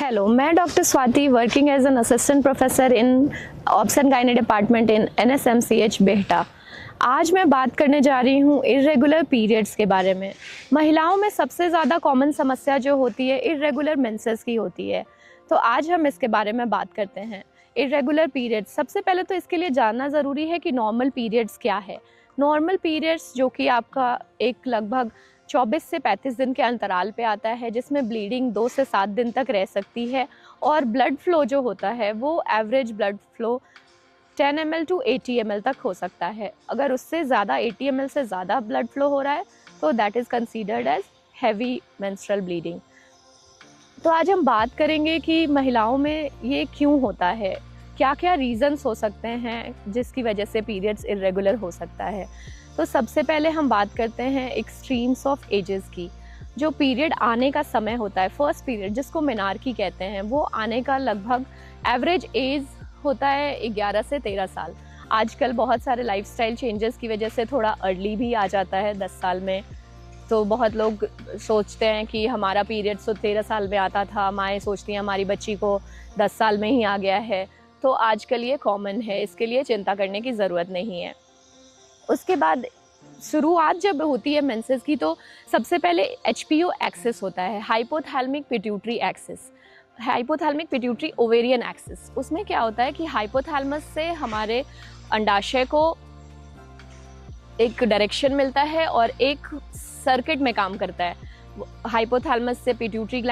Hello, मैं doctor Swati working as an assistant professor in obs and gynae department in NSMCH Bihta. आज मैं बात करने जा रही हूँ इर्रेगुलर पीरियड्स के बारे में। महिलाओं में सबसे ज़्यादा कॉमन समस्या जो होती है इर्रेगुलर मेंसेस की होती है, तो आज हम इसके बारे में बात करते हैं। इर्रेगुलर पीरियड्स, सबसे पहले तो इसके लिए जानना ज़रूरी है कि नॉर्मल पीरियड्स क्या है। नॉर्मल पीरियड्स जो कि आपका एक लगभग 24 से 35 दिन के अंतराल पे आता है, जिसमें ब्लीडिंग 2 से 7 दिन तक रह सकती है और ब्लड फ्लो जो होता है वो average blood flow 10 ml to 80 ml तक हो सकता है। अगर उससे ज़्यादा 80 ml से ज़्यादा ब्लड फ्लो हो रहा है तो that is considered as heavy menstrual bleeding. तो आज हम बात करेंगे कि महिलाओं में ये क्यों होता है, क्या क्या रीज़न्स हो सकते हैं जिसकी वजह से पीरियड्स इर्रेगुलर हो सकता है। तो सबसे पहले हम बात करते हैं एक्सट्रीम्स ऑफ एजेस की। जो पीरियड आने का समय होता है, फर्स्ट पीरियड जिसको मेनार्की कहते हैं, वो आने का लगभग एवरेज एज होता है 11 से 13 साल। आजकल बहुत सारे लाइफस्टाइल चेंजेस की वजह से थोड़ा अर्ली भी आ जाता है 10 साल में। तो बहुत लोग सोचते हैं कि हमारा पीरियड तो 13 साल में आता था, माएँ सोचती हैं हमारी बच्ची को 10 साल में ही आ गया है। तो आजकल ये कॉमन है, इसके लिए चिंता करने की ज़रूरत नहीं है। उसके बाद शुरुआत जब होती है मेंसेस की, तो सबसे पहले HPO एक्सिस होता है, hypothalamic pituitary axis, hypothalamic pituitary ovarian axis. उसमें क्या होता है कि हाइपोथैलेमस से हमारे अंडाशय को एक डायरेक्शन मिलता है और एक सर्किट में काम करता है। हाइपोथैलेमस से पिट्यूटरी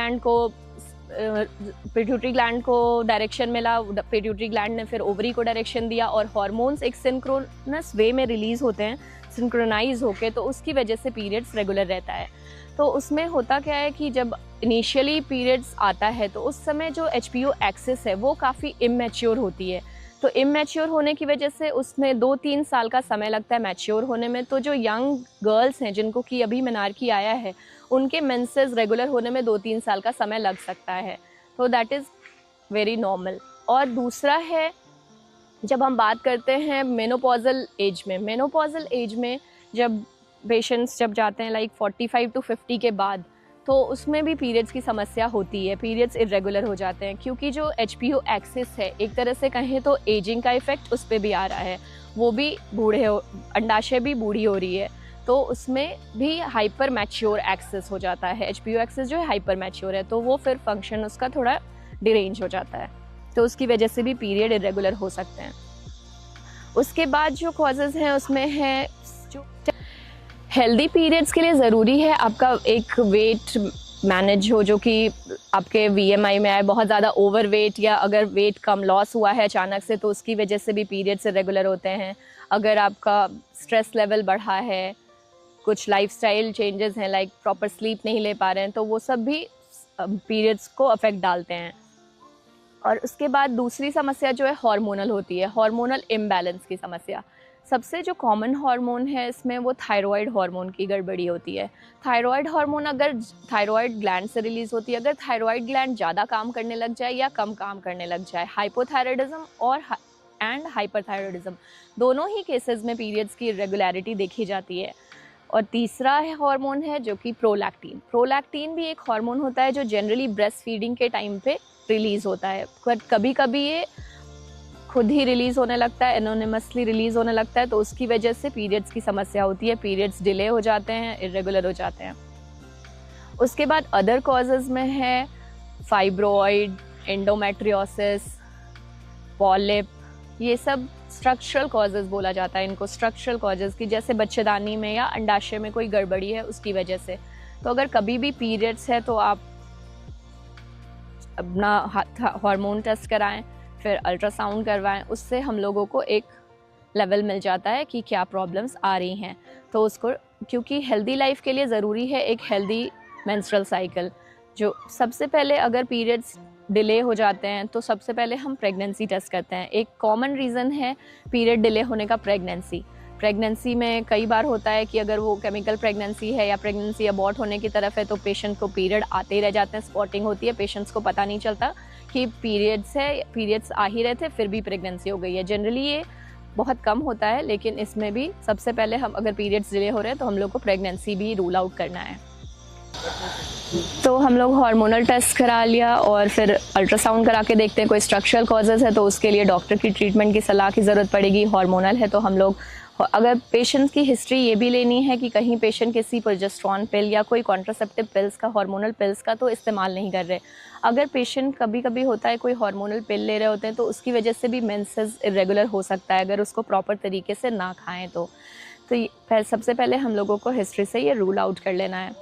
ग्लैंड को डायरेक्शन मिला, पिट्यूटरी ग्लैंड ने फिर ओवरी को डायरेक्शन दिया और हार्मोन्स एक सिंक्रोनस वे में रिलीज होते हैं, सिंक्रोनाइज होके, तो उसकी वजह से पीरियड्स रेगुलर रहता है। तो उसमें होता क्या है कि जब इनिशियली पीरियड्स आता है तो उस समय जो HPO एक्सिस है वो काफ़ी इमैच्योर होती है। तो इमैच्योर होने की वजह से उसमें 2-3 साल का समय लगता है मैच्योर होने में। तो जो यंग गर्ल्स हैं जिनको कि अभी मेनार्की आया है, उनके मेंसेस रेगुलर होने में 2-3 साल का समय लग सकता है। तो दैट इज़ वेरी नॉर्मल। और दूसरा है, जब हम बात करते हैं मेनोपॉजल एज में, मेनोपॉजल एज में जब पेशेंट्स जब जाते हैं लाइक 45 to 50 के बाद, तो उसमें भी पीरियड्स की समस्या होती है, पीरियड्स इरेगुलर हो जाते हैं, क्योंकि जो HPO एक्सिस है एक तरह से कहें तो एजिंग का इफेक्ट उस पर भी आ रहा है, वो भी अंडाशय भी बूढ़ी हो रही है, तो उसमें भी हाइपर मैच्योर एक्सिस हो जाता है। HPO एक्सिस जो है हाइपर मैच्योर है, तो वो फिर फंक्शन उसका थोड़ा डिरेंज हो जाता है, तो उसकी वजह से भी पीरियड इरेगुलर हो सकते हैं। उसके बाद जो कॉजेज़ हैं उसमें है, जो हेल्दी पीरियड्स के लिए ज़रूरी है आपका एक वेट मैनेज हो, जो कि आपके VMI में आए। बहुत ज़्यादा ओवर वेट या अगर वेट कम लॉस हुआ है अचानक से, तो उसकी वजह से भी पीरियड्स इरेगुलर होते हैं। अगर आपका स्ट्रेस लेवल बढ़ा है, कुछ लाइफस्टाइल चेंजेस हैं, लाइक प्रॉपर स्लीप नहीं ले पा रहे हैं, तो वो सब भी पीरियड्स को अफेक्ट डालते हैं। और उसके बाद दूसरी समस्या जो है हार्मोनल होती है, हार्मोनल इम्बैलेंस की समस्या। सबसे जो कॉमन हार्मोन है इसमें वो थायराइड हार्मोन की गड़बड़ी होती है। थायराइड हार्मोन अगर थायराइड ग्लैंड से रिलीज़ होती है, अगर थायराइड ग्लैंड ज़्यादा काम करने लग जाए या कम काम करने लग जाए, हाइपोथायराइडिज्म और हाइपरथायराइडिज्म दोनों ही केसेस में पीरियड्स की इरेगुलरिटी देखी जाती है। और तीसरा हार्मोन है जो कि प्रोलैक्टिन। प्रोलैक्टिन भी एक हार्मोन होता है जो जनरली ब्रेस्ट फीडिंग के टाइम पे रिलीज़ होता है, बट कभी कभी ये खुद ही रिलीज़ होने लगता है, एनोनिमसली रिलीज़ होने लगता है, तो उसकी वजह से पीरियड्स की समस्या होती है, पीरियड्स डिले हो जाते हैं, इरेगुलर हो जाते हैं। उसके बाद अदर कॉजेज़ में है फाइब्रॉइड, एंडोमेट्रियोसिस, पॉलिप, ये सब स्ट्रक्चरल कॉजेज़ बोला जाता है इनको, स्ट्रक्चरल कॉजेज़ की, जैसे बच्चेदानी में या अंडाशय में कोई गड़बड़ी है उसकी वजह से। तो अगर कभी भी पीरियड्स है तो आप अपना हार्मोन टेस्ट कराएं, फिर अल्ट्रासाउंड करवाएं, उससे हम लोगों को एक लेवल मिल जाता है कि क्या प्रॉब्लम्स आ रही हैं। तो उसको, क्योंकि हेल्दी लाइफ के लिए ज़रूरी है एक हेल्दी मेंस्ट्रुअल साइकिल। जो सबसे पहले अगर पीरियड्स डिले हो जाते हैं तो सबसे पहले हम प्रेगनेंसी टेस्ट करते हैं। एक कॉमन रीज़न है पीरियड डिले होने का प्रेगनेंसी में कई बार होता है कि अगर वो केमिकल प्रेगनेंसी है या प्रेगनेंसी अबॉर्ट होने की तरफ है तो पेशेंट को पीरियड आते ही रह जाते हैं, स्पॉटिंग होती है, पेशेंट्स को पता नहीं चलता कि पीरियड्स आ ही रहे थे फिर भी प्रेगनेंसी हो गई है। जनरली ये बहुत कम होता है, लेकिन इसमें भी सबसे पहले हम अगर पीरियड्स डिले हो रहे हैं तो हम लोग को प्रेगनेंसी भी रूल आउट करना है। तो हम लोग हार्मोनल टेस्ट करा लिया और फिर अल्ट्रासाउंड करा के देखते हैं कोई स्ट्रक्चरल कॉजेज़ है तो उसके लिए डॉक्टर की ट्रीटमेंट की सलाह की ज़रूरत पड़ेगी। हार्मोनल है तो हम लोग अगर पेशेंट की हिस्ट्री ये भी लेनी है कि कहीं पेशेंट किसी प्रोजेस्टेरॉन पिल या कोई कॉन्ट्रासेप्टिव पिल्स का, हार्मोनल पिल्स का तो इस्तेमाल नहीं कर रहे। अगर पेशेंट कभी कभी होता है कोई हार्मोनल पिल ले रहे होते हैं तो उसकी वजह से भी मेंसेस इरेगुलर हो सकता है अगर उसको प्रॉपर तरीके से ना खाएं तो सबसे पहले हम लोगों को हिस्ट्री से ये रूल आउट कर लेना है।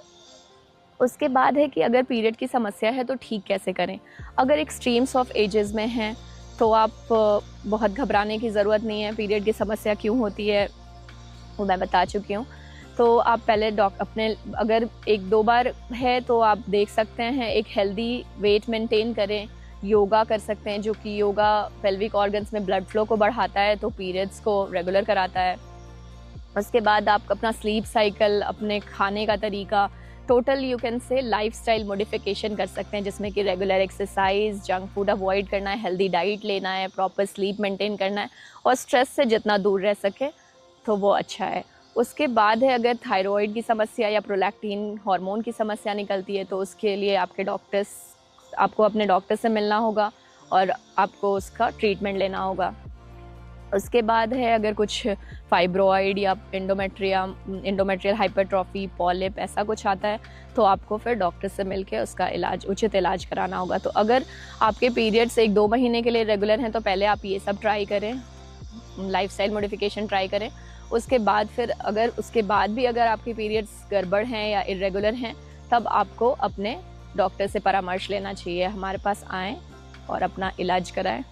उसके बाद है कि अगर पीरियड की समस्या है तो ठीक कैसे करें। अगर एक्सट्रीम्स ऑफ एजेस में हैं तो आप बहुत घबराने की ज़रूरत नहीं है। पीरियड की समस्या क्यों होती है वो मैं बता चुकी हूँ। तो आप पहले अपने अगर 1-2 बार है तो आप देख सकते हैं, एक हेल्दी वेट मेंटेन करें, योगा कर सकते हैं जो कि योगा पेल्विक ऑर्गन्स में ब्लड फ्लो को बढ़ाता है तो पीरियड्स को रेगुलर कराता है। उसके बाद आप अपना स्लीप साइकिल, अपने खाने का तरीका, total you can say lifestyle modification कर सकते हैं जिसमें कि regular exercise, junk food avoid करना है, हेल्दी डाइट लेना है, प्रॉपर स्लीप मेंटेन करना है और स्ट्रेस से जितना दूर रह सके तो वो अच्छा है। उसके बाद है अगर थायराइड की समस्या या प्रोलैक्टिन हार्मोन की समस्या निकलती है तो उसके लिए आपको अपने डॉक्टर से मिलना होगा और आपको उसका ट्रीटमेंट लेना होगा। उसके बाद है अगर कुछ फाइब्रॉइड या इंडोमेट्रियल हाइपरट्रॉफी, पॉलिप ऐसा कुछ आता है तो आपको फिर डॉक्टर से मिलके उसका उचित इलाज कराना होगा। तो अगर आपके पीरियड्स 1-2 महीने के लिए रेगुलर हैं तो पहले आप ये सब ट्राई करें, लाइफस्टाइल मॉडिफिकेशन ट्राई करें। उसके बाद फिर अगर आपके पीरियड्स गड़बड़ हैं या इरेगुलर हैं तब आपको अपने डॉक्टर से परामर्श लेना चाहिए। हमारे पास आएँ और अपना इलाज कराएं।